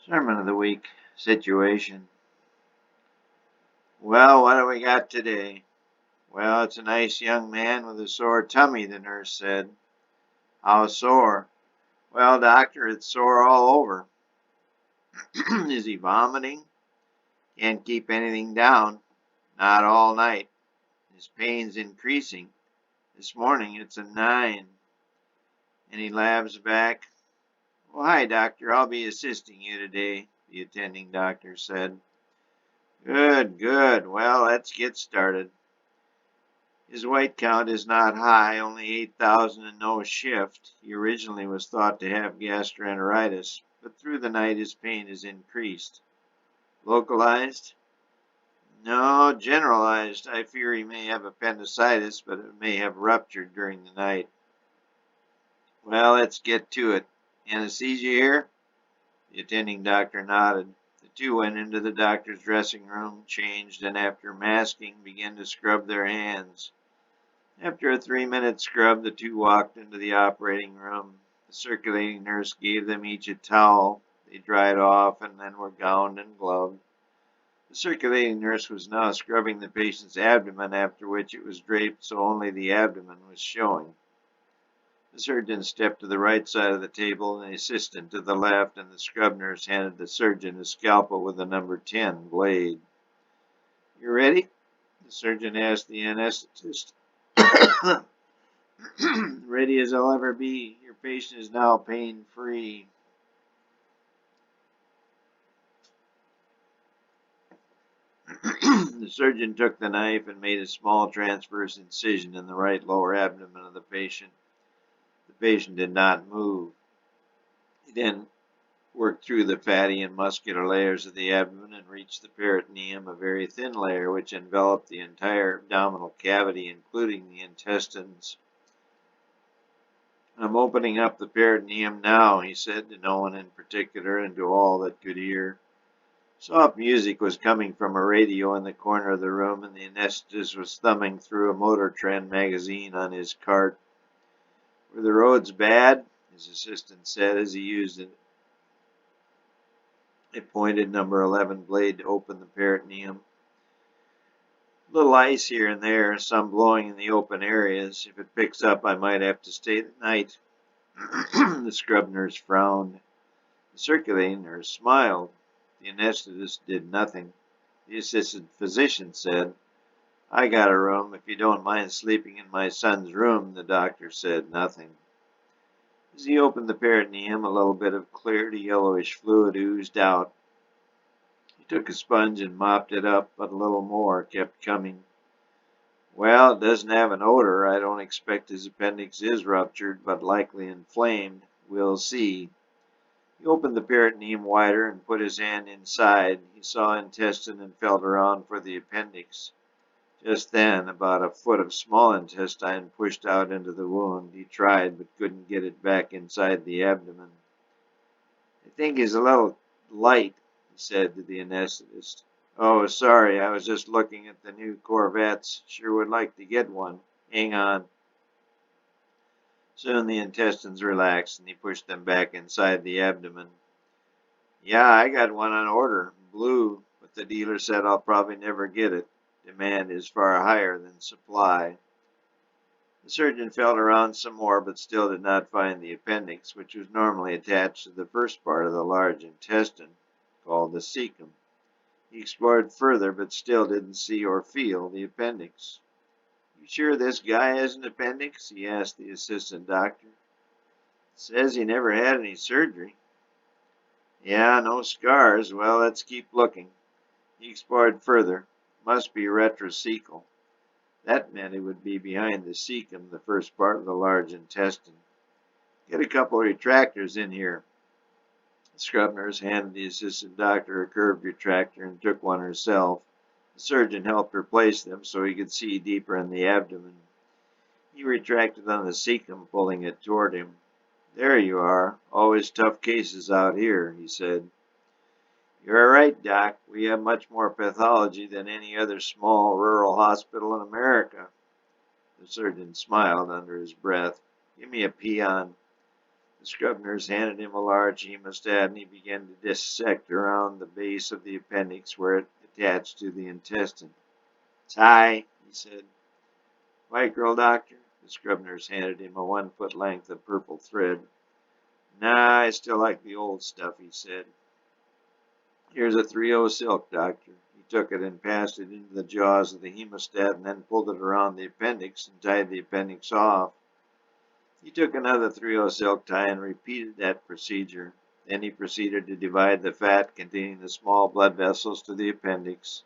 Sermon of the week situation. Well, what do we got today? Well, it's a nice young man with a sore tummy, the nurse said. How sore? Well, doctor, it's sore all over. Is he vomiting? Can't keep anything down. Not all night. His pain's increasing. This morning it's a 9. And he laughs back. Well, hi, doctor. I'll be assisting you today, the attending doctor said. Good, good. Well, let's get started. His white count is not high, only 8,000 and no shift. He originally was thought to have gastroenteritis, but through the night his pain has increased. Localized? No, generalized. I fear he may have appendicitis, but it may have ruptured during the night. Well, let's get to it. Anesthesia here? The attending doctor nodded. The two went into the doctor's dressing room, changed, and after masking, began to scrub their hands. After a 3-minute scrub, the two walked into the operating room. The circulating nurse gave them each a towel. They dried off and then were gowned and gloved. The circulating nurse was now scrubbing the patient's abdomen, after which it was draped so only the abdomen was showing. The surgeon stepped to the right side of the table, and the assistant to the left, and the scrub nurse handed the surgeon a scalpel with a number 10 blade. You ready? The surgeon asked the anesthetist. Ready as I'll ever be. Your patient is now pain-free. The surgeon took the knife and made a small transverse incision in the right lower abdomen of the patient. The patient did not move. He then worked through the fatty and muscular layers of the abdomen and reached the peritoneum, a very thin layer which enveloped the entire abdominal cavity, including the intestines. I'm opening up the peritoneum now, he said to no one in particular and to all that could hear. Soft music was coming from a radio in the corner of the room, and the anesthetist was thumbing through a Motor Trend magazine on his cart. Were the roads bad? His assistant said as he used a pointed number 11 blade to open the peritoneum. Little ice here and there, some blowing in the open areas. If it picks up, I might have to stay the night. The scrub nurse frowned. The circulating nurse smiled. The anesthetist did nothing. The assistant physician said, I got a room. If you don't mind sleeping in my son's room, the doctor said nothing. As he opened the peritoneum, a little bit of clear to yellowish fluid oozed out. He took a sponge and mopped it up, but a little more kept coming. Well, it doesn't have an odor. I don't expect his appendix is ruptured, but likely inflamed. We'll see. He opened the peritoneum wider and put his hand inside. He saw intestine and felt around for the appendix. Just then, about a foot of small intestine pushed out into the wound. He tried, but couldn't get it back inside the abdomen. I think he's a little light, he said to the anesthetist. Oh, sorry, I was just looking at the new Corvettes. Sure would like to get one. Hang on. Soon the intestines relaxed, and he pushed them back inside the abdomen. Yeah, I got one on order, blue, but the dealer said I'll probably never get it. Demand is far higher than supply. The surgeon felt around some more, but still did not find the appendix, which was normally attached to the first part of the large intestine, called the cecum. He explored further, but still didn't see or feel the appendix. You sure this guy has an appendix? He asked the assistant doctor. Says he never had any surgery. Yeah, no scars. Well, let's keep looking. He explored further. Must be retrocecal. That meant it would be behind the cecum, the first part of the large intestine. Get a couple of retractors in here. The scrub nurse handed the assistant doctor a curved retractor and took one herself. The surgeon helped her place them so he could see deeper in the abdomen. He retracted on the cecum, pulling it toward him. There you are. Always tough cases out here, he said. You're right, Doc. We have much more pathology than any other small rural hospital in America. The surgeon smiled under his breath. Give me a peon. The scrub nurse handed him a large hemostat, and he began to dissect around the base of the appendix where it attached to the intestine. "Tie," he said. "White girl, doctor?" The scrub nurse handed him a 1 foot length of purple thread. "Nah, I still like the old stuff," he said. "Here's a 3/0 silk, doctor." He took it and passed it into the jaws of the hemostat and then pulled it around the appendix and tied the appendix off. He took another 3/0 silk tie and repeated that procedure. Then he proceeded to divide the fat containing the small blood vessels to the appendix.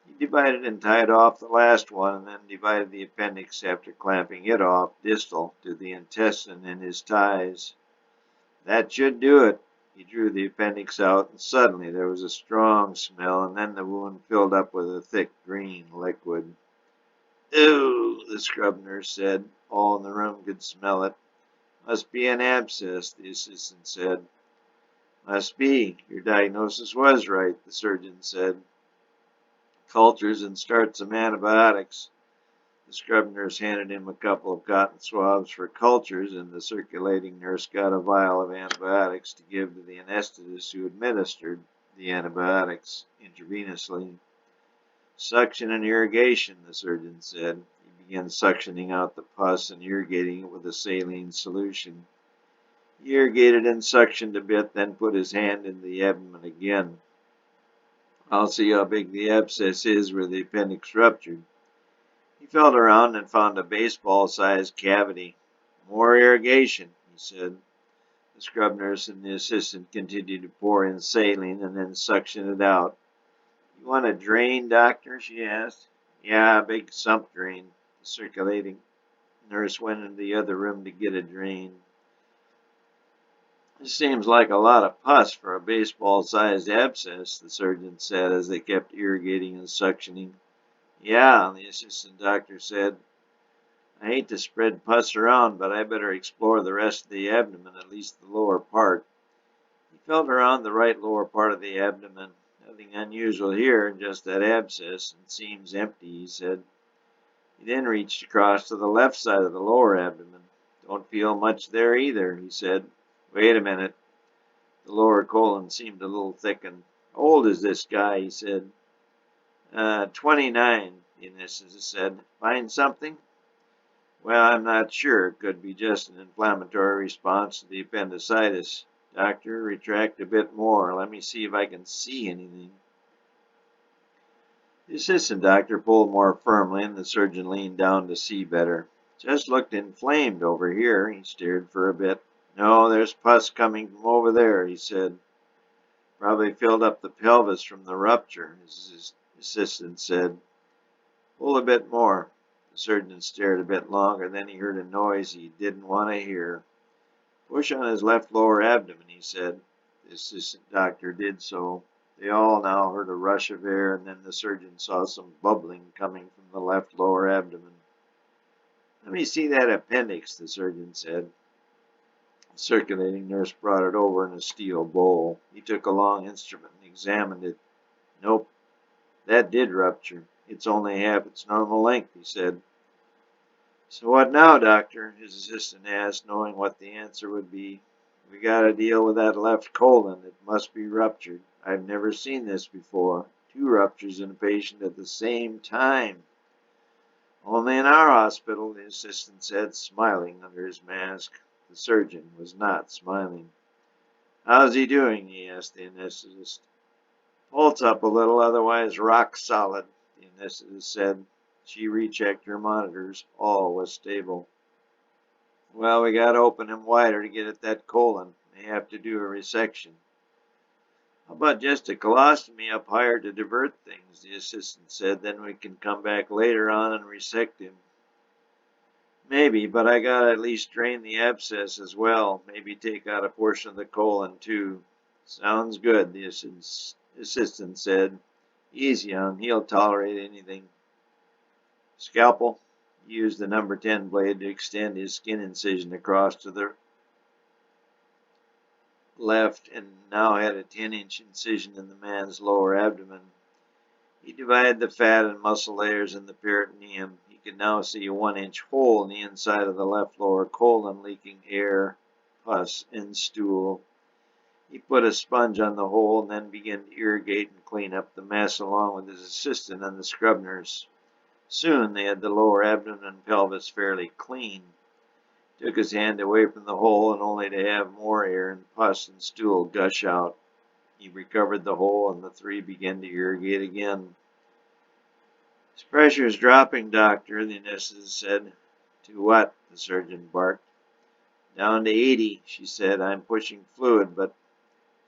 He divided and tied off the last one and then divided the appendix after clamping it off distal to the intestine in his ties. "That should do it." He drew the appendix out, and suddenly there was a strong smell, and then the wound filled up with a thick green liquid. "Ew," the scrub nurse said. All in the room could smell it. "Must be an abscess," the assistant said. "Must be. Your diagnosis was right," the surgeon said. "Cultures and start some antibiotics." The scrub nurse handed him a couple of cotton swabs for cultures, and the circulating nurse got a vial of antibiotics to give to the anesthetist who administered the antibiotics intravenously. "Suction and irrigation," the surgeon said. He began suctioning out the pus and irrigating it with a saline solution. He irrigated and suctioned a bit, then put his hand in the abdomen again. "I'll see how big the abscess is where the appendix ruptured." He felt around and found a baseball-sized cavity. "More irrigation," he said. The scrub nurse and the assistant continued to pour in saline and then suction it out. "You want a drain, doctor?" she asked. "Yeah, a big sump drain." The circulating nurse went into the other room to get a drain. "This seems like a lot of pus for a baseball-sized abscess," the surgeon said as they kept irrigating and suctioning. "Yeah," the assistant doctor said. "I hate to spread pus around, but I better explore the rest of the abdomen, at least the lower part." He felt around the right lower part of the abdomen. "Nothing unusual here, just that abscess, and seems empty," he said. He then reached across to the left side of the lower abdomen. "Don't feel much there either," he said. "Wait a minute." The lower colon seemed a little thickened. "How old is this guy?" he said. 29, the anesthetist said. "Find something?" "Well, I'm not sure. It could be just an inflammatory response to the appendicitis. Doctor, retract a bit more. Let me see if I can see anything." The assistant doctor pulled more firmly, and the surgeon leaned down to see better. "Just looked inflamed over here." He stared for a bit. "No, there's pus coming from over there," he said. "Probably filled up the pelvis from the rupture," his assistant said. "Pull a bit more." The surgeon stared a bit longer, then he heard a noise he didn't want to hear. "Push on his left lower abdomen," he said. The assistant doctor did so. They all now heard a rush of air, and then the surgeon saw some bubbling coming from the left lower abdomen. "Let me see that appendix," the surgeon said. The circulating nurse brought it over in a steel bowl. He took a long instrument and examined it. "Nope, that did rupture. It's only half its normal length," he said. "So what now, doctor?" his assistant asked, knowing what the answer would be. "We gotta deal with that left colon. It must be ruptured. I've never seen this before. 2 ruptures in a patient at the same time." "Only in our hospital," the assistant said, smiling under his mask. The surgeon was not smiling. "How's he doing?" he asked the anesthetist. "Pulse up a little, otherwise rock solid," the anesthetist said. She rechecked her monitors. All was stable. "Well, we gotta open him wider to get at that colon. May have to do a resection." "How about just a colostomy up higher to divert things?" the assistant said. "Then we can come back later on and resect him." "Maybe, but I gotta at least drain the abscess as well. Maybe take out a portion of the colon too." "Sounds good," the assistant said. "He's young. He'll tolerate anything." "Scalpel." He used the number 10 blade to extend his skin incision across to the left and now had a 10-inch incision in the man's lower abdomen. He divided the fat and muscle layers in the peritoneum. He could now see a 1-inch hole in the inside of the left lower colon leaking air, pus and stool. He put a sponge on the hole and then began to irrigate and clean up the mess along with his assistant and the scrub nurse. Soon they had the lower abdomen and pelvis fairly clean. Took his hand away from the hole and only to have more air and pus and stool gush out. He recovered the hole and the three began to irrigate again. His pressure is dropping, doctor, the anesthetist said. To what? The surgeon barked. Down to 80, she said. I'm pushing fluid, but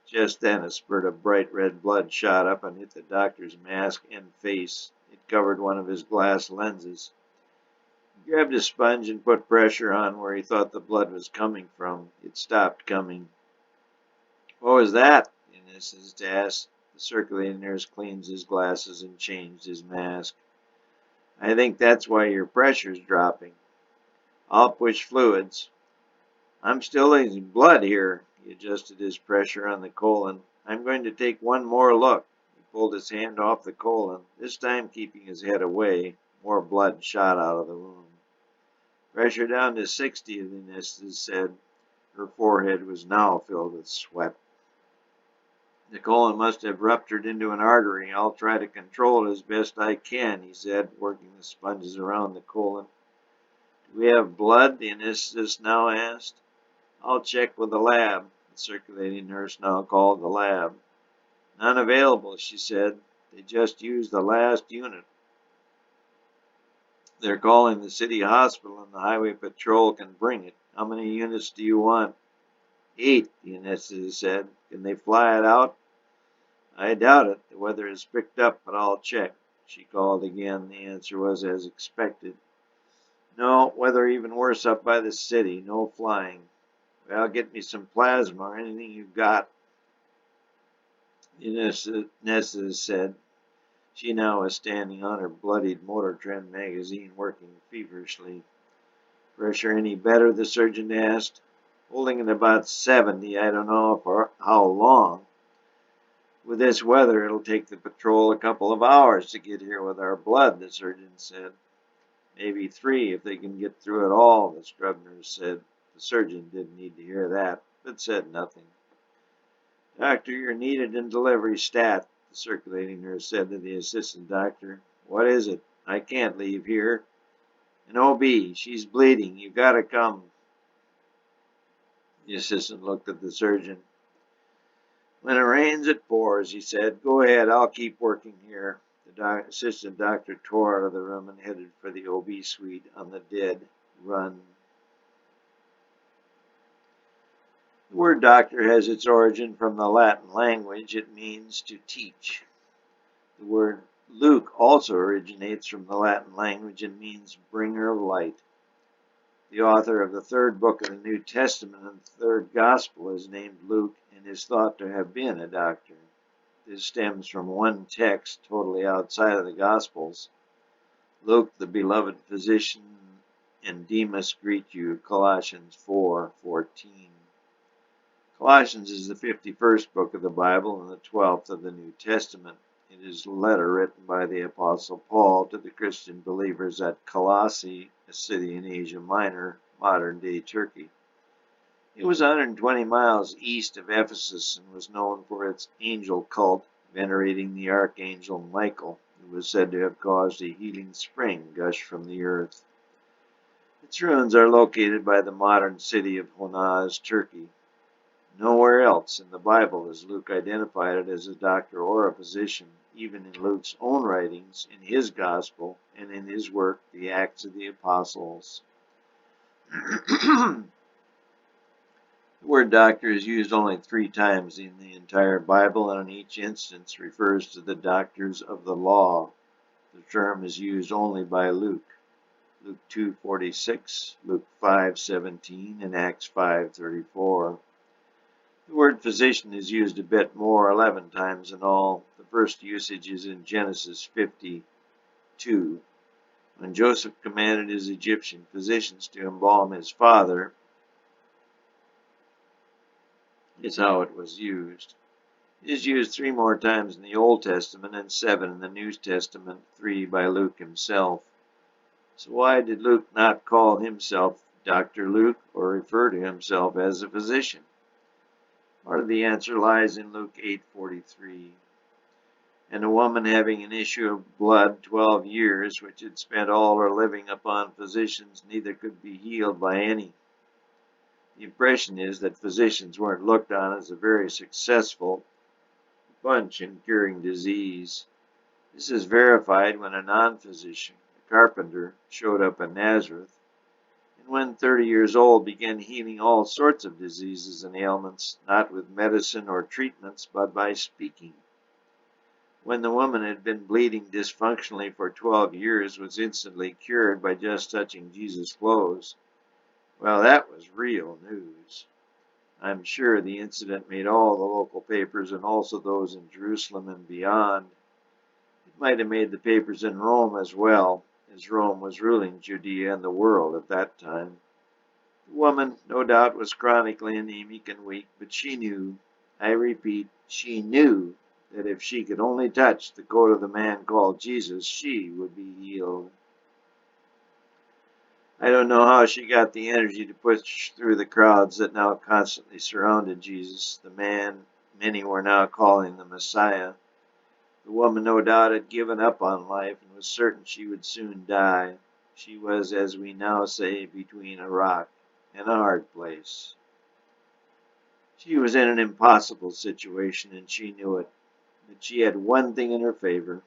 just then a spurt of bright red blood shot up and hit the doctor's mask and face. It covered one of his glass lenses. He grabbed a sponge and put pressure on where he thought the blood was coming from. It stopped coming. What was that? The anesthetist asked. The circulating nurse cleaned his glasses and changed his mask. I think that's why your pressure's dropping. I'll push fluids. I'm still losing blood here. He adjusted his pressure on the colon. I'm going to take one more look. He pulled his hand off the colon, this time keeping his head away. More blood shot out of the wound. Pressure down to 60, the anesthetist said. Her forehead was now filled with sweat. The colon must have ruptured into an artery. I'll try to control it as best I can, he said, working the sponges around the colon. Do we have blood? The anesthetist now asked. I'll check with the lab, the circulating nurse now called the lab. None available, she said. They just used the last unit. They're calling the city hospital and the highway patrol can bring it. How many units do you want? 8, the anesthetist said. Can they fly it out? I doubt it. The weather has picked up, but I'll check. She called again. The answer was as expected. No, weather even worse up by the city. No flying. Well, get me some plasma or anything you've got, the anesthetist said. She now was standing on her bloodied Motor Trend magazine, working feverishly. Pressure any better? The surgeon asked. Holding it about 70. I don't know for how long. With this weather, it'll take the patrol a couple of hours to get here with our blood, the surgeon said. Maybe 3 if they can get through it all, the scrub nurse said. The surgeon didn't need to hear that, but said nothing. Doctor, you're needed in delivery stat, the circulating nurse said to the assistant doctor. What is it? I can't leave here. An OB. She's bleeding. You gotta come. The assistant looked at the surgeon. When it rains, it pours, he said. Go ahead, I'll keep working here. The assistant doctor tore out of the room and headed for the OB suite on the dead run. The word doctor has its origin from the Latin language. It means to teach. The word Luke also originates from the Latin language and means bringer of light. The author of the 3rd book of the New Testament and the 3rd Gospel is named Luke and is thought to have been a doctor. This stems from one text totally outside of the Gospels. Luke, the beloved physician, and Demas greet you, Colossians 4:14. Colossians is the 51st book of the Bible and the 12th of the New Testament. It is a letter written by the Apostle Paul to the Christian believers at Colossae, a city in Asia Minor, modern-day Turkey. It was 120 miles east of Ephesus and was known for its angel cult, venerating the archangel Michael, who was said to have caused a healing spring gush from the earth. Its ruins are located by the modern city of Honaz, Turkey. Nowhere else in the Bible is Luke identified it as a doctor or a physician, even in Luke's own writings, in his gospel, and in his work, The Acts of the Apostles. The word doctor is used only 3 times in the entire Bible, and in each instance refers to the doctors of the law. The term is used only by Luke. Luke 2:46, Luke 5:17, and Acts 5:34. The word physician is used a bit more, 11 times in all. The first usage is in Genesis 52. When Joseph commanded his Egyptian physicians to embalm his father, is how it was used. It is used 3 more times in the Old Testament and 7 in the New Testament, 3 by Luke himself. So why did Luke not call himself Dr. Luke or refer to himself as a physician? Part of the answer lies in Luke 8:43. And a woman having an issue of blood 12 years, which had spent all her living upon physicians, neither could be healed by any. The impression is that physicians weren't looked on as a very successful bunch in curing disease. This is verified when a non-physician, a carpenter, showed up in Nazareth, and when 30 years old began healing all sorts of diseases and ailments, not with medicine or treatments, but by speaking. When the woman had been bleeding dysfunctionally for 12 years was instantly cured by just touching Jesus' clothes, well, that was real news. I'm sure the incident made all the local papers and also those in Jerusalem and beyond. It might have made the papers in Rome as well, as Rome was ruling Judea and the world at that time. The woman, no doubt, was chronically anemic and weak, but she knew, I repeat, she knew that if she could only touch the coat of the man called Jesus, she would be healed. I don't know how she got the energy to push through the crowds that now constantly surrounded Jesus, the man many were now calling the Messiah. The woman no doubt had given up on life and was certain she would soon die. She was, as we now say, between a rock and a hard place. She was in an impossible situation and she knew it. But she had one thing in her favor.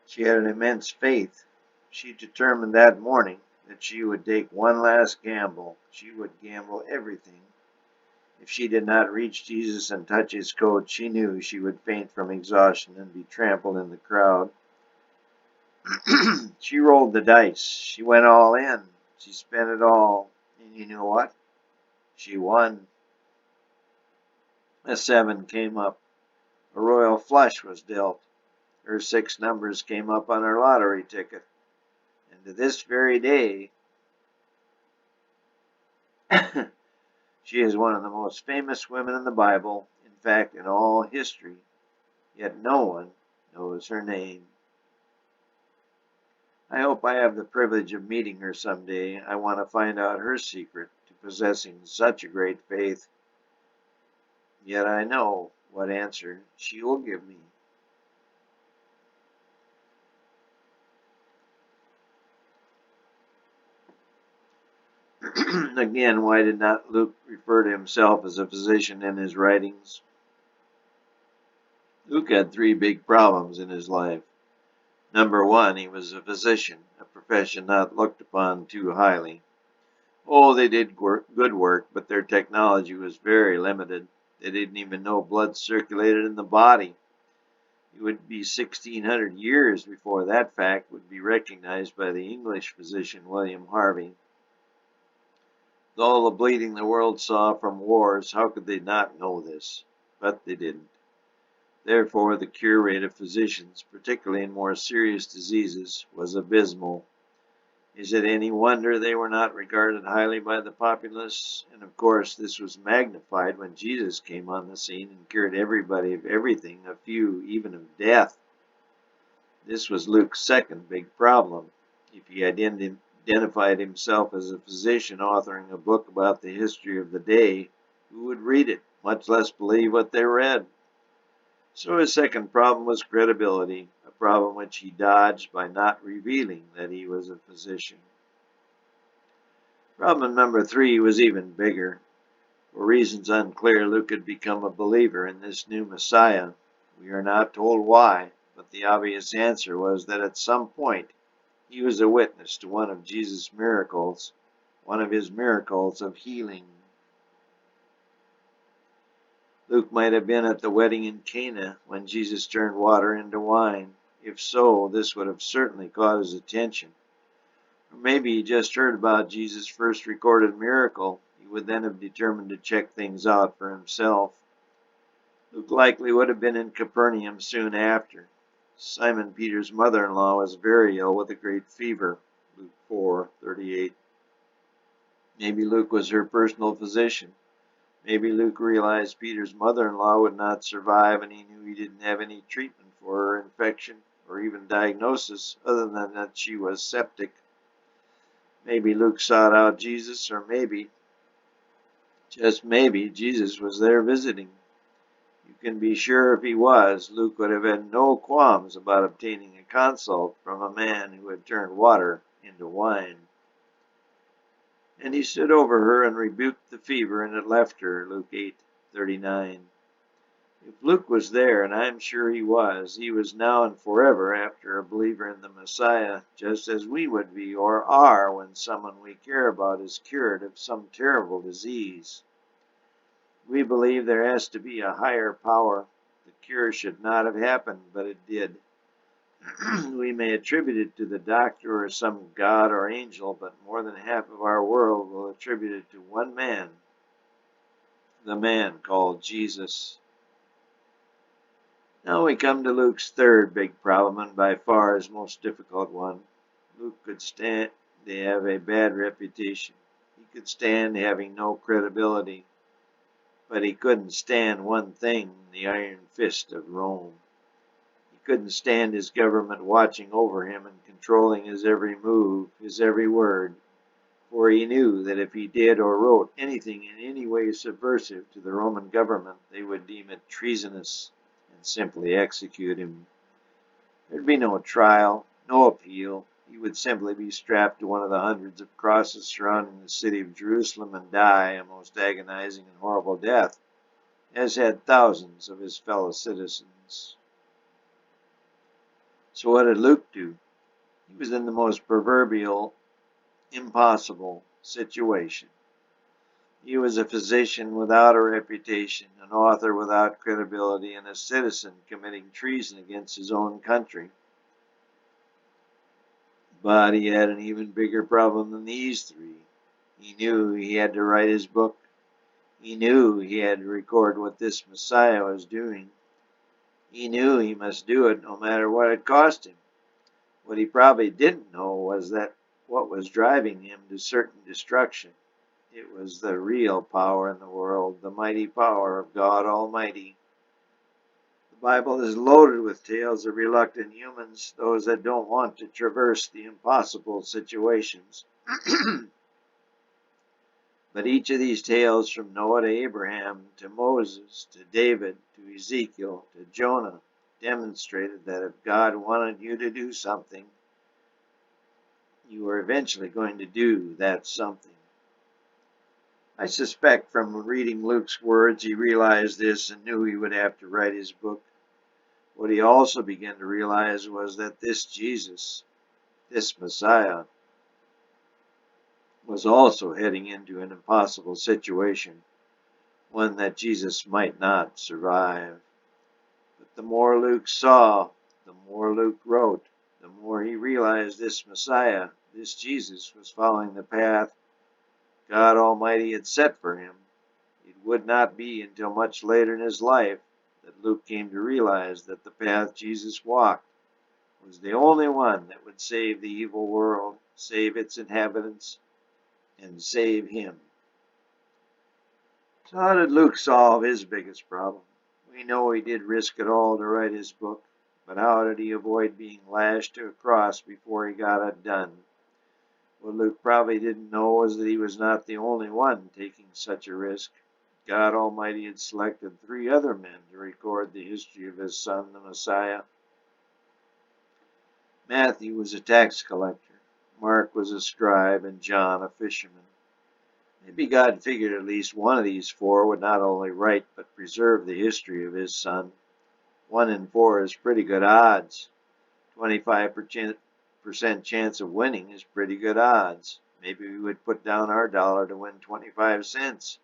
She had an immense faith. She determined that morning that she would take one last gamble. She would gamble everything. If she did not reach Jesus and touch his coat, she knew she would faint from exhaustion and be trampled in the crowd. She rolled the dice. She went all in. She spent it all. And you know what? She won. A 7 came up. A royal flush was dealt. Her 6 numbers came up on her lottery ticket. And to this very day, she is one of the most famous women in the Bible, in fact, in all history. Yet no one knows her name. I hope I have the privilege of meeting her someday. I want to find out her secret to possessing such a great faith. Yet I know what answer she will give me. Again, why did not Luke refer to himself as a physician in his writings? Luke had 3 big problems in his life. Number 1, he was a physician, a profession not looked upon too highly. Oh, they did good work, but their technology was very limited. They didn't even know blood circulated in the body. It would be 1600 years before that fact would be recognized by the English physician William Harvey. With all the bleeding the world saw from wars, how could they not know this? But they didn't. Therefore, the cure rate of physicians, particularly in more serious diseases, was abysmal. Is it any wonder they were not regarded highly by the populace? And of course, this was magnified when Jesus came on the scene and cured everybody of everything, a few even of death. This was Luke's second big problem. If he identified himself as a physician authoring a book about the history of the day, who would read it, much less believe what they read? So his second problem was credibility, a problem which he dodged by not revealing that he was a physician. Problem number 3 was even bigger. For reasons unclear, Luke had become a believer in this new Messiah. We are not told why, but the obvious answer was that at some point he was a witness to one of Jesus' miracles, one of his miracles of healing. Luke might have been at the wedding in Cana when Jesus turned water into wine. If so, this would have certainly caught his attention. Or maybe he just heard about Jesus' first recorded miracle. He would then have determined to check things out for himself. Luke likely would have been in Capernaum soon after. Simon Peter's mother-in-law was very ill with a great fever. Luke 4:38. Maybe Luke was her personal physician. Maybe Luke realized Peter's mother-in-law would not survive and he knew he didn't have any treatment for her infection or even diagnosis other than that she was septic. Maybe Luke sought out Jesus, or maybe, just maybe, Jesus was there visiting. You can be sure if he was, Luke would have had no qualms about obtaining a consult from a man who had turned water into wine. And he stood over her and rebuked the fever, and it left her. Luke 8:39. If Luke was there, and I'm sure he was now and forever after a believer in the Messiah, just as we would be or are when someone we care about is cured of some terrible disease. We believe there has to be a higher power. The cure should not have happened, but it did. We may attribute it to the doctor or some god or angel, but more than half of our world will attribute it to one man, the man called Jesus. Now we come to Luke's third big problem, and by far his most difficult one. Luke could stand to have a bad reputation. He could stand having no credibility. But he couldn't stand one thing, the iron fist of Rome. He couldn't stand his government watching over him and controlling his every move, his every word, for he knew that if he did or wrote anything in any way subversive to the Roman government, they would deem it treasonous and simply execute him. There'd be no trial, no appeal. He would simply be strapped to one of the hundreds of crosses surrounding the city of Jerusalem and die a most agonizing and horrible death, as had thousands of his fellow citizens. So what did Luke do? He was in the most proverbial, impossible situation. He was a physician without a reputation, an author without credibility, and a citizen committing treason against his own country. But he had an even bigger problem than these three. He knew he had to write his book. He knew he had to record what this Messiah was doing. He knew he must do it no matter what it cost him. What he probably didn't know was that what was driving him to certain destruction. It was the real power in the world, the mighty power of God Almighty. The Bible is loaded with tales of reluctant humans, those that don't want to traverse the impossible situations. But each of these tales, from Noah to Abraham, to Moses, to David, to Ezekiel, to Jonah, demonstrated that if God wanted you to do something, you were eventually going to do that something. I suspect from reading Luke's words he realized this and knew he would have to write his book. What he also began to realize was that this Jesus, this Messiah, was also heading into an impossible situation, one that Jesus might not survive. But the more Luke saw, the more Luke wrote, the more he realized this Messiah, this Jesus, was following the path God Almighty had set for him. It would not be until much later in his life that Luke came to realize that the path Jesus walked was the only one that would save the evil world, save its inhabitants, and save him. So how did Luke solve his biggest problem? We know he did risk it all to write his book, but how did he avoid being lashed to a cross before he got it done? What Luke probably didn't know was that he was not the only one taking such a risk. God Almighty had selected three other men to record the history of his son, the Messiah. Matthew was a tax collector, Mark was a scribe, and John a fisherman. Maybe God figured at least one of these four would not only write but preserve the history of his son. 1 in 4 is pretty good odds. 25% chance of winning is pretty good odds. Maybe we would put down our dollar to win 25 cents,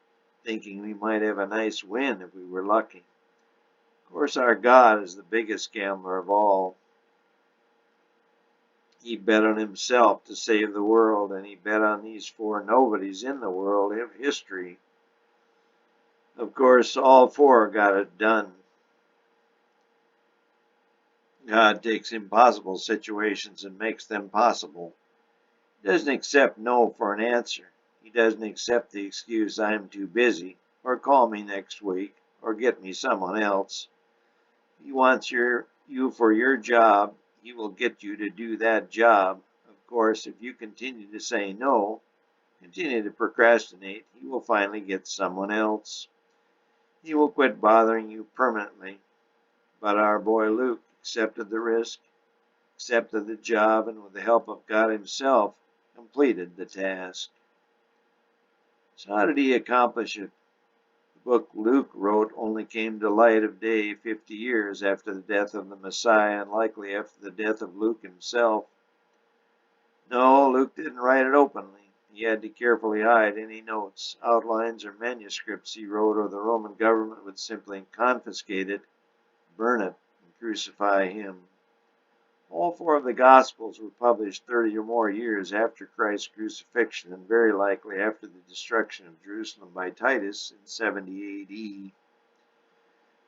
thinking we might have a nice win if we were lucky. Of course, our God is the biggest gambler of all. He bet on himself to save the world, and he bet on these four nobodies in the world of history. Of course, all four got it done. God takes impossible situations and makes them possible. He doesn't accept no for an answer. He doesn't accept the excuse I'm too busy, or call me next week, or get me someone else. If he wants you for your job, he will get you to do that job. Of course, if you continue to say no, continue to procrastinate, he will finally get someone else. He will quit bothering you permanently. But our boy Luke accepted the risk, accepted the job, and with the help of God himself, completed the task. So how did he accomplish it? The book Luke wrote only came to light of day 50 years after the death of the Messiah and likely after the death of Luke himself. No, Luke didn't write it openly. He had to carefully hide any notes, outlines, or manuscripts he wrote, or the Roman government would simply confiscate it, burn it, and crucify him. All four of the Gospels were published 30 or more years after Christ's crucifixion and very likely after the destruction of Jerusalem by Titus in 70 AD.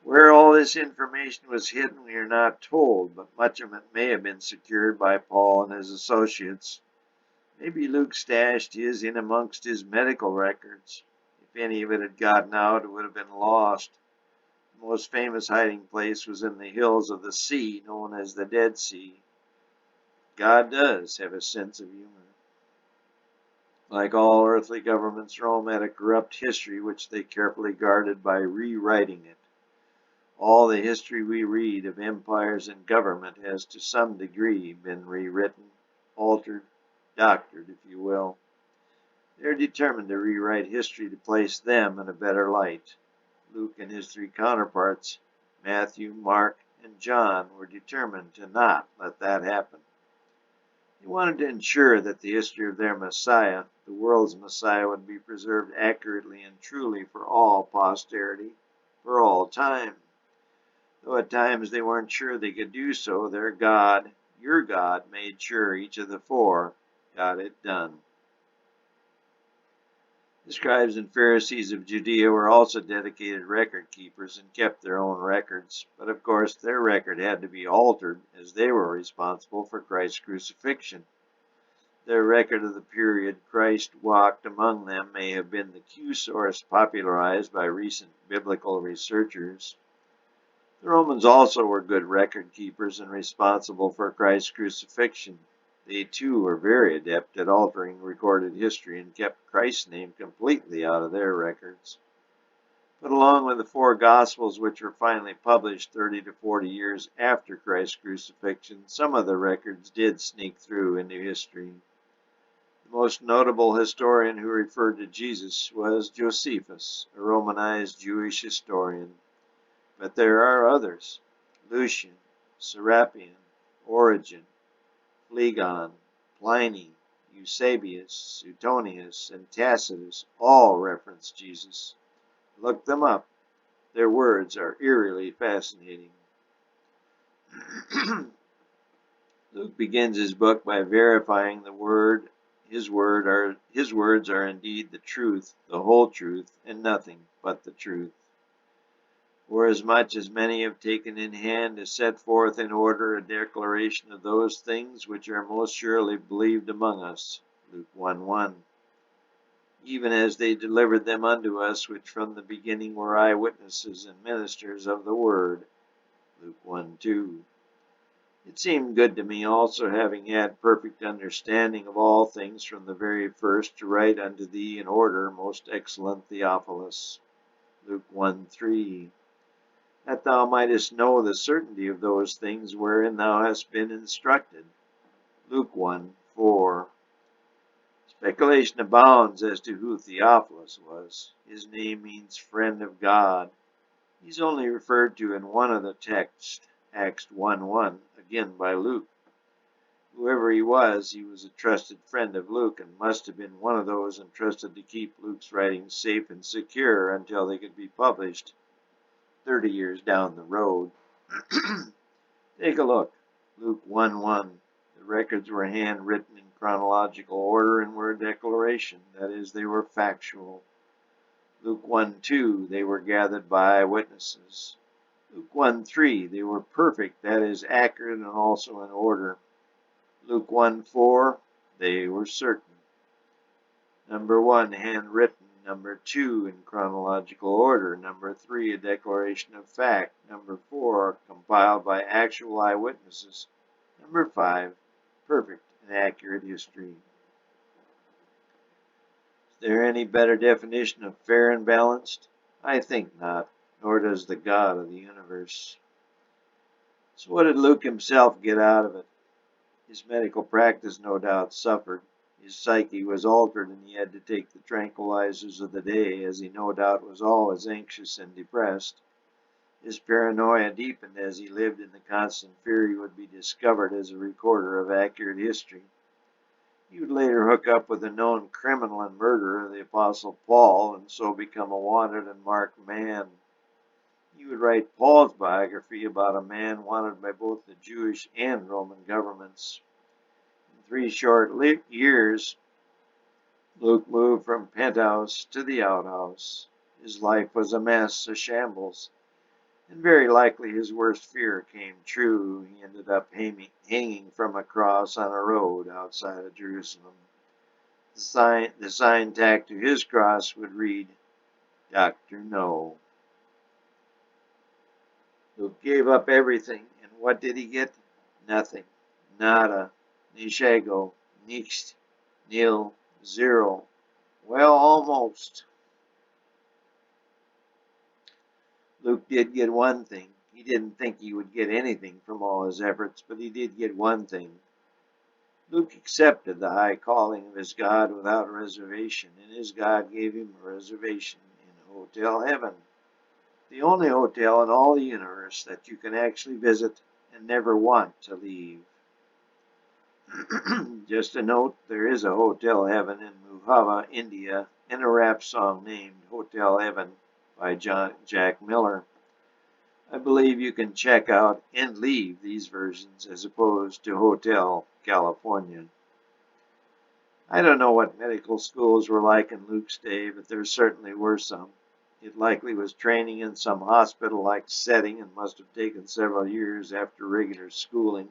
Where all this information was hidden we are not told, but much of it may have been secured by Paul and his associates. Maybe Luke stashed his in amongst his medical records. If any of it had gotten out, it would have been lost. The most famous hiding place was in the hills of the sea, known as the Dead Sea. God does have a sense of humor. Like all earthly governments, Rome had a corrupt history which they carefully guarded by rewriting it. All the history we read of empires and government has to some degree been rewritten, altered, doctored, if you will. They're determined to rewrite history to place them in a better light. Luke and his three counterparts, Matthew, Mark, and John, were determined to not let that happen. They wanted to ensure that the history of their Messiah, the world's Messiah, would be preserved accurately and truly for all posterity, for all time. Though at times they weren't sure they could do so, their God, your God, made sure each of the four got it done. The scribes and Pharisees of Judea were also dedicated record keepers and kept their own records, but of course their record had to be altered as they were responsible for Christ's crucifixion. Their record of the period Christ walked among them may have been the Q source popularized by recent biblical researchers. The Romans also were good record keepers and responsible for Christ's crucifixion. They too were very adept at altering recorded history and kept Christ's name completely out of their records. But along with the four Gospels which were finally published 30 to 40 years after Christ's crucifixion, some of the records did sneak through into history. The most notable historian who referred to Jesus was Josephus, a Romanized Jewish historian. But there are others: Lucian, Serapion, Origen, Phlegon, Pliny, Eusebius, Suetonius, and Tacitus all reference Jesus. Look them up. Their words are eerily fascinating. Luke begins his book by verifying his words are indeed the truth, the whole truth, and nothing but the truth. Forasmuch as many have taken in hand to set forth in order a declaration of those things which are most surely believed among us. Luke 1:1. Even as they delivered them unto us, which from the beginning were eyewitnesses and ministers of the word. Luke 1:2. It seemed good to me also, having had perfect understanding of all things from the very first, to write unto thee in order, most excellent Theophilus. Luke 1:3. That thou mightest know the certainty of those things wherein thou hast been instructed. Luke 1:4. Speculation abounds as to who Theophilus was. His name means friend of God. He's only referred to in one of the texts, Acts 1:1, again by Luke. Whoever he was a trusted friend of Luke and must have been one of those entrusted to keep Luke's writings safe and secure until they could be published 30 years down the road. Take a look. Luke 1:1. The records were handwritten in chronological order and were a declaration. That is, they were factual. Luke 1:2. They were gathered by eyewitnesses. Luke 1:3. They were perfect. That is, accurate and also in order. Luke 1:4. They were certain. Number 1, handwritten. Number 2, in chronological order. Number 3, a declaration of fact. Number 4, compiled by actual eyewitnesses. Number 5, perfect and accurate history. Is there any better definition of fair and balanced? I think not, nor does the God of the universe. So what did Luke himself get out of it? His medical practice no doubt suffered. His psyche was altered and he had to take the tranquilizers of the day, as he no doubt was always anxious and depressed. His paranoia deepened as he lived in the constant fear he would be discovered as a recorder of accurate history. He would later hook up with the known criminal and murderer, the Apostle Paul, and so become a wanted and marked man. He would write Paul's biography about a man wanted by both the Jewish and Roman governments. In 3 short years, Luke moved from penthouse to the outhouse. His life was a mess, a shambles, and very likely his worst fear came true. He ended up hanging from a cross on a road outside of Jerusalem. The sign tacked to his cross would read, Dr. No. Luke gave up everything, and what did he get? Nothing. Nada. Nishago. Nichts. Nil. Zero. Well, almost. Luke did get one thing. He didn't think he would get anything from all his efforts, but he did get one thing. Luke accepted the high calling of his God without reservation, and his God gave him a reservation in Hotel Heaven, the only hotel in all the universe that you can actually visit and never want to leave. Just a note, there is a Hotel Heaven in Mojave, India, and a rap song named Hotel Heaven by Jack Miller. I believe you can check out and leave these versions as opposed to Hotel California. I don't know what medical schools were like in Luke's day, but there certainly were some. It likely was training in some hospital-like setting and must have taken several years after regular schooling.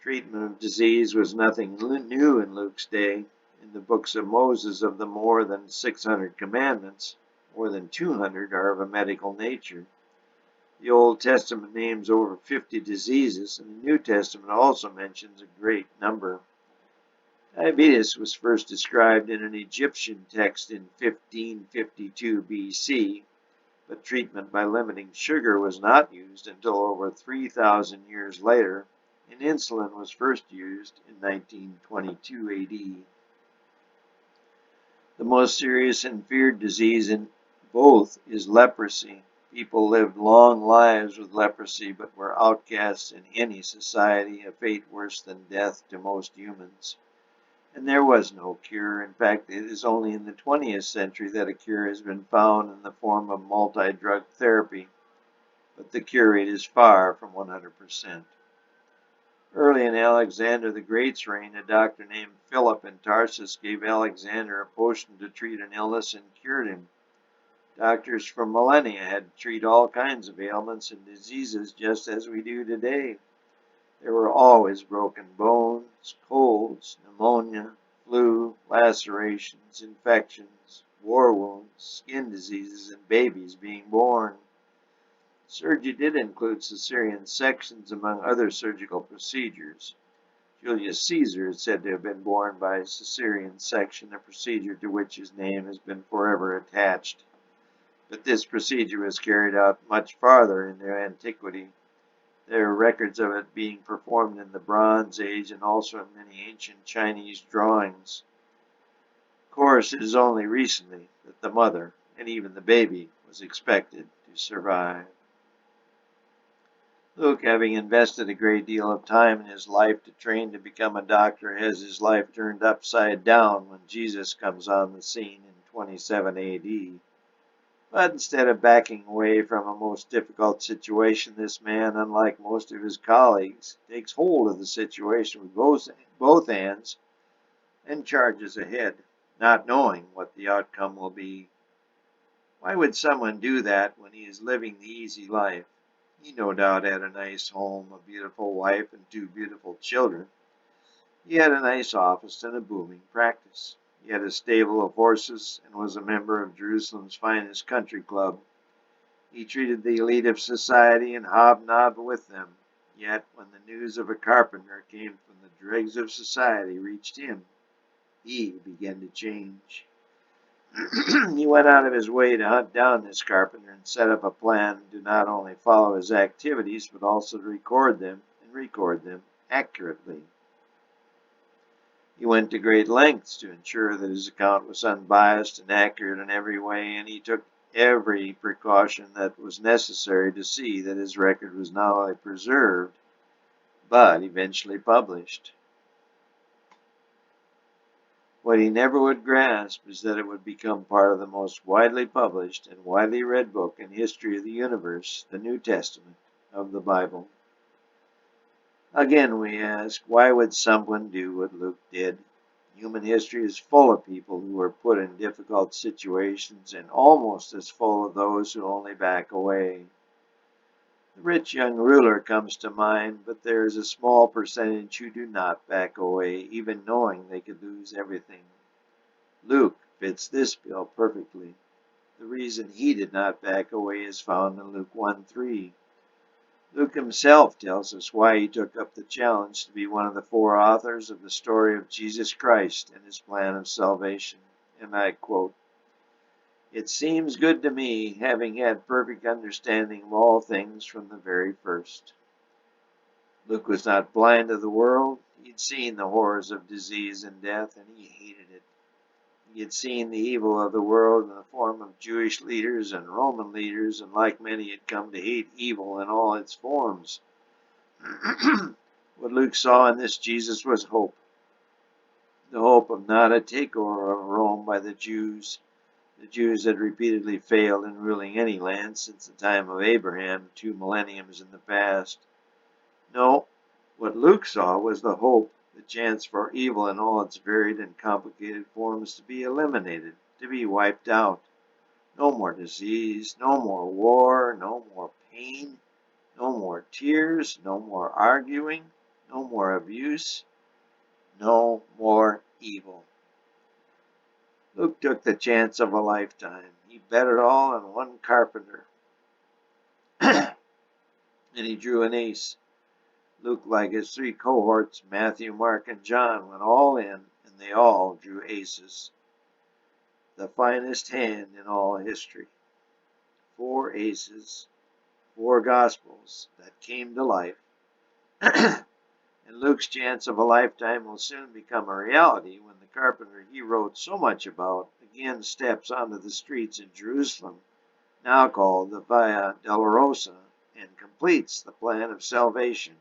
Treatment of disease was nothing new in Luke's day. In the books of Moses, of the more than 600 commandments, more than 200 are of a medical nature. The Old Testament names over 50 diseases, and the New Testament also mentions a great number. Diabetes was first described in an Egyptian text in 1552 BC, but treatment by limiting sugar was not used until over 3,000 years later, and insulin was first used in 1922 AD. The most serious and feared disease in both is leprosy. People lived long lives with leprosy, but were outcasts in any society, a fate worse than death to most humans. And there was no cure. In fact, it is only in the 20th century that a cure has been found in the form of multi-drug therapy, but the cure rate is far from 100%. Early in Alexander the Great's reign, a doctor named Philip in Tarsus gave Alexander a potion to treat an illness and cured him. Doctors for millennia had to treat all kinds of ailments and diseases just as we do today. There were always broken bones, colds, pneumonia, flu, lacerations, infections, war wounds, skin diseases, and babies being born. Surgery did include cesarean sections among other surgical procedures. Julius Caesar is said to have been born by cesarean section, a procedure to which his name has been forever attached. But this procedure was carried out much farther into antiquity. There are records of it being performed in the Bronze Age and also in many ancient Chinese drawings. Of course, it is only recently that the mother, and even the baby, was expected to survive. Luke, having invested a great deal of time in his life to train to become a doctor, has his life turned upside down when Jesus comes on the scene in 27 AD. But instead of backing away from a most difficult situation, this man, unlike most of his colleagues, takes hold of the situation with both hands and charges ahead, not knowing what the outcome will be. Why would someone do that when he is living the easy life? He no doubt had a nice home, a beautiful wife, and 2 beautiful children. He had a nice office and a booming practice. He had a stable of horses and was a member of Jerusalem's finest country club. He treated the elite of society and hobnobbed with them. Yet when the news of a carpenter came from the dregs of society reached him, he began to change. He went out of his way to hunt down this carpenter and set up a plan to not only follow his activities, but also to record them accurately. He went to great lengths to ensure that his account was unbiased and accurate in every way, and he took every precaution that was necessary to see that his record was not only preserved, but eventually published. What he never would grasp is that it would become part of the most widely published and widely read book in history of the universe, the New Testament of the Bible. Again, we ask, why would someone do what Luke did? Human history is full of people who were put in difficult situations and almost as full of those who only back away. The rich young ruler comes to mind, but there is a small percentage who do not back away, even knowing they could lose everything. Luke fits this bill perfectly. The reason he did not back away is found in Luke 1:3. Luke himself tells us why he took up the challenge to be one of the four authors of the story of Jesus Christ and his plan of salvation. And I quote, "It seems good to me, having had perfect understanding of all things from the very first." Luke was not blind to the world. He'd seen the horrors of disease and death, and he hated it. He had seen the evil of the world in the form of Jewish leaders and Roman leaders, and like many had come to hate evil in all its forms. What Luke saw in this Jesus was hope. The hope of not a takeover of Rome by the Jews. The Jews had repeatedly failed in ruling any land since the time of Abraham, 2 millenniums in the past. No, what Luke saw was the hope, the chance for evil in all its varied and complicated forms to be eliminated, to be wiped out. No more disease, no more war, no more pain, no more tears, no more arguing, no more abuse, no more evil. Luke took the chance of a lifetime. He bet it all on one carpenter. And he drew an ace. Luke, like his three cohorts, Matthew, Mark, and John, went all in, and they all drew aces. The finest hand in all history. 4 aces, 4 gospels that came to life. And Luke's chance of a lifetime will soon become a reality when the carpenter he wrote so much about again steps onto the streets in Jerusalem, now called the Via Dolorosa, and completes the plan of salvation.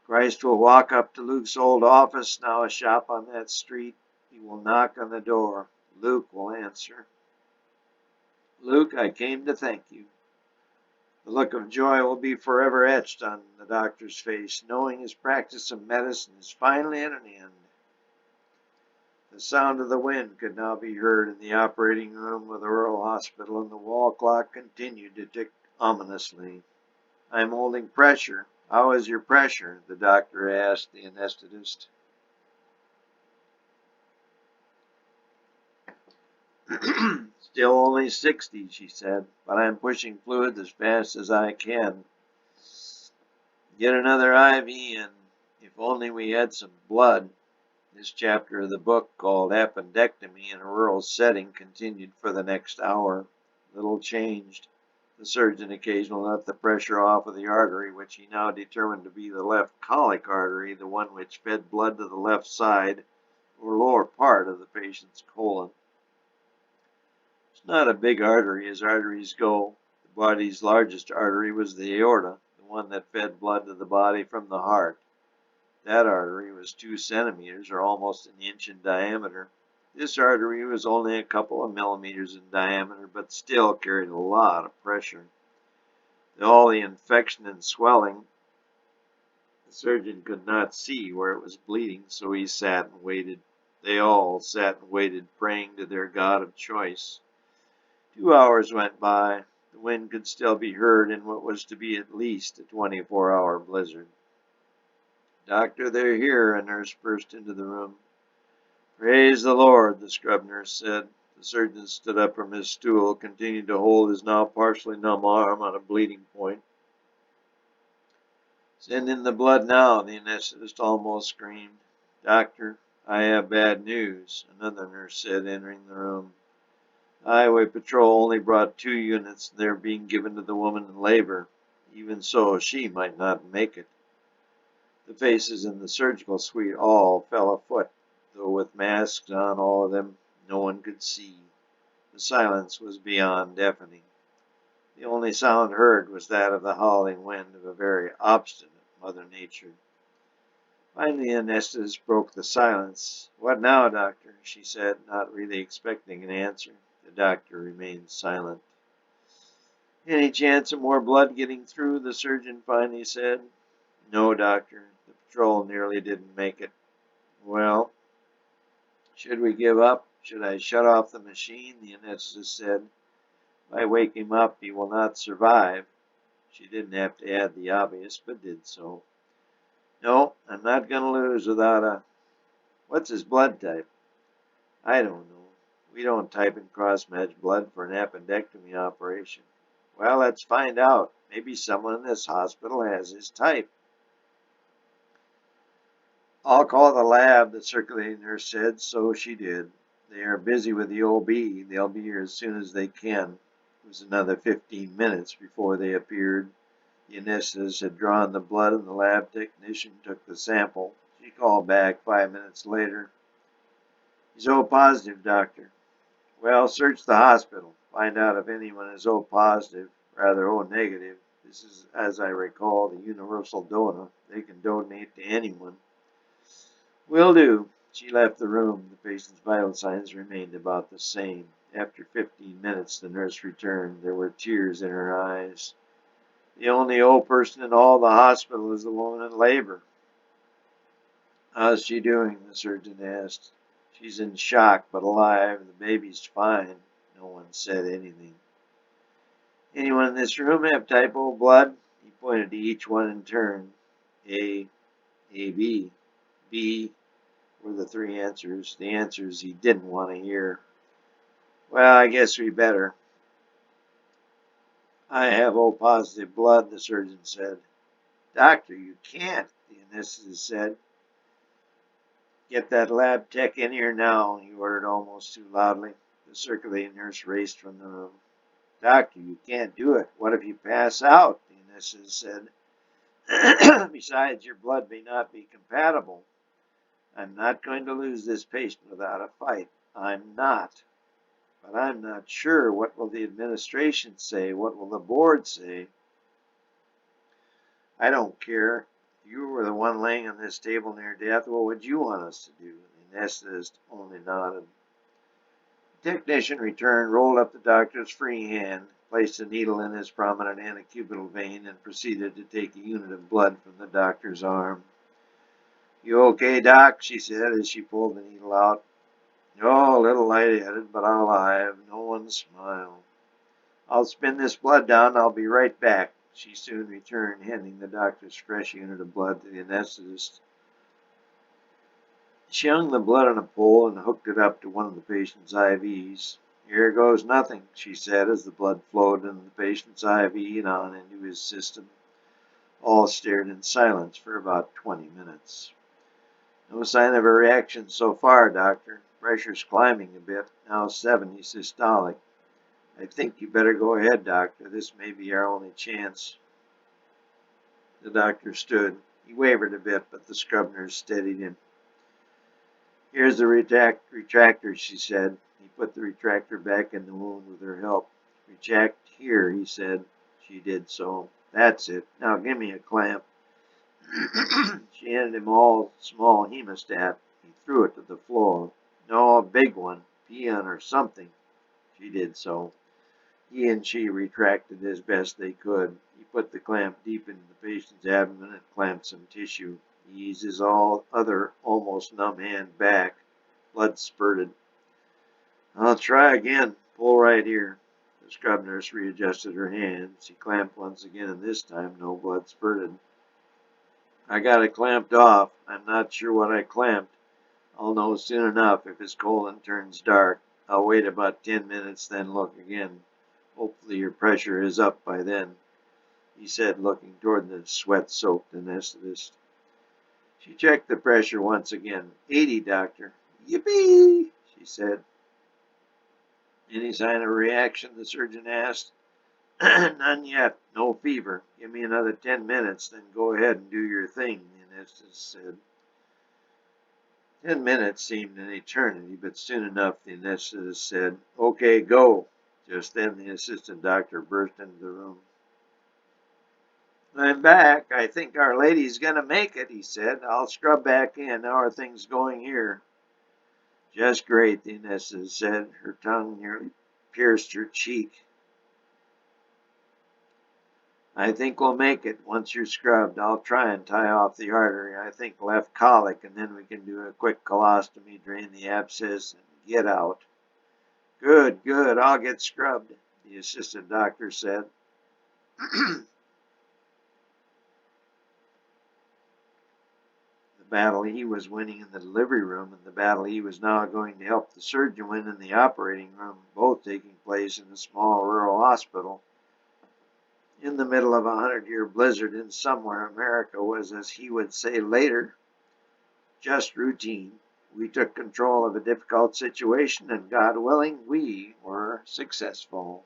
Christ will walk up to Luke's old office, now a shop on that street. He will knock on the door. Luke will answer. "Luke, I came to thank you." The look of joy will be forever etched on the doctor's face, knowing his practice of medicine is finally at an end. The sound of the wind could now be heard in the operating room of the rural hospital, and the wall clock continued to tick ominously. "I'm holding pressure. How is your pressure?" the doctor asked the anesthetist. "Still only 60, she said, "but I'm pushing fluid as fast as I can. Get another IV in. If only we had some blood." This chapter of the book, called Appendectomy in a Rural Setting, continued for the next hour. Little changed. The surgeon occasionally let the pressure off of the artery, which he now determined to be the left colic artery, the one which fed blood to the left side or lower part of the patient's colon. It's not a big artery as arteries go. The body's largest artery was the aorta, the one that fed blood to the body from the heart. That artery was 2 centimeters, or almost an inch in diameter. This artery was only a couple of millimeters in diameter, but still carried a lot of pressure. All the infection and swelling, the surgeon could not see where it was bleeding, so he sat and waited. They all sat and waited, praying to their God of choice. 2 hours went by. The wind could still be heard in what was to be at least a 24-hour blizzard. "Doctor, they're here," a nurse burst into the room. "Praise the Lord," the scrub nurse said. The surgeon stood up from his stool, continuing to hold his now partially numb arm on a bleeding point. Send in the blood now, the anesthetist almost screamed. Doctor, I have bad news, another nurse said, entering the room. The highway patrol only brought 2 units, and they're being given to the woman in labor. Even so, she might not make it. The faces in the surgical suite all fell a foot, though with masks on all of them, no one could see. The silence was beyond deafening. The only sound heard was that of the howling wind of a very obstinate Mother Nature. Finally, the anesthetist broke the silence. "What now, doctor?" she said, not really expecting an answer. The doctor remained silent. "Any chance of more blood getting through?" the surgeon finally said. "No, doctor. The patrol nearly didn't make it." "Well, should we give up? Should I shut off the machine?" the anesthetist said. "If I wake him up, he will not survive." She didn't have to add the obvious, but did so. "No, I'm not going to lose without a... What's his blood type?" "I don't know. We don't type in cross-match blood for an appendectomy operation." "Well, let's find out. Maybe someone in this hospital has his type." "I'll call the lab," the circulating nurse said, so she did. "They are busy with the OB. They'll be here as soon as they can." It was another 15 minutes before they appeared. The anesthetist had drawn the blood and the lab technician took the sample. She called back 5 minutes later. "He's O positive, doctor." "Well, search the hospital. Find out if anyone is O positive, rather O negative. This is, as I recall, the universal donor. They can donate to anyone." "Will do." She left the room. The patient's vital signs remained about the same. After 15 minutes, the nurse returned. There were tears in her eyes. "The only O person in all the hospital is the woman in labor." "How's she doing?" the surgeon asked. "She's in shock, but alive. The baby's fine." No one said anything. "Anyone in this room have type O blood?" He pointed to each one in turn. A, AB, B were the 3 answers, the answers he didn't want to hear. "Well, I guess we better." "I have O positive blood," the surgeon said. "Doctor, you can't," the anesthetist said. "Get that lab tech in here now," he ordered almost too loudly. The circulating nurse raced from the room. "Doctor, you can't do it. What if you pass out?" the anesthetist said. "Besides, your blood may not be compatible." "I'm not going to lose this patient without a fight." "I'm not." "But I'm not sure. What will the administration say? What will the board say?" "I don't care. If you were the one laying on this table near death, what would you want us to do?" The anesthetist only nodded. The technician returned, rolled up the doctor's free hand, placed a needle in his prominent antecubital vein, and proceeded to take a unit of blood from the doctor's arm. "You okay, Doc?" she said as she pulled the needle out. "Oh, a little lightheaded, but alive." No one smiled. "I'll spin this blood down and I'll be right back." She soon returned, handing the doctor's fresh unit of blood to the anesthetist. She hung the blood on a pole and hooked it up to one of the patient's IVs. "Here goes nothing," she said as the blood flowed into the patient's IV and on into his system. All stared in silence for about 20 minutes. "No sign of a reaction so far, doctor. Pressure's climbing a bit, now 70 systolic. I think you better go ahead, doctor. This may be our only chance." The doctor stood. He wavered a bit, but the scrub nurse steadied him. "Here's the retractor," she said. He put the retractor back in the wound with her help. "Retract here," he said. She did so. "That's it. Now give me a clamp." She handed him a small hemostat. He threw it to the floor. "No, a big one. Peon or something." She did so. He and she retracted as best they could. He put the clamp deep into the patient's abdomen and clamped some tissue. He eased his other almost numb hand back. Blood spurted. "I'll try again. Pull right here." The scrub nurse readjusted her hand. She clamped once again, and this time no blood spurted. "I got it clamped off. I'm not sure what I clamped. I'll know soon enough if his colon turns dark. I'll wait about 10 minutes, then look again. Hopefully your pressure is up by then." he said, looking toward the sweat-soaked anesthetist. She checked the pressure once again. 80, doctor. Yippee, she said. Any sign of reaction, the surgeon asked. None yet. No fever. Give me another 10 minutes, then go ahead and do your thing, the anesthetist said. 10 minutes seemed an eternity, but soon enough, the anesthetist said, Okay, go. Just then, the assistant doctor burst into the room. I'm back. I think Our Lady's going to make it, he said. I'll scrub back in. How are things going here? Just great, the anesthetist said. Her tongue nearly pierced her cheek. I think we'll make it once you're scrubbed. I'll try and tie off the artery. I think left colic, and then we can do a quick colostomy, drain the abscess, and get out. Good, good. I'll get scrubbed, the assistant doctor said. The battle he was winning in the delivery room and the battle he was now going to help the surgeon win in the operating room, both taking place in a small rural hospital in the middle of a 100-year blizzard in somewhere America, was, as he would say later, just routine. We took control of a difficult situation, and God willing, we were successful.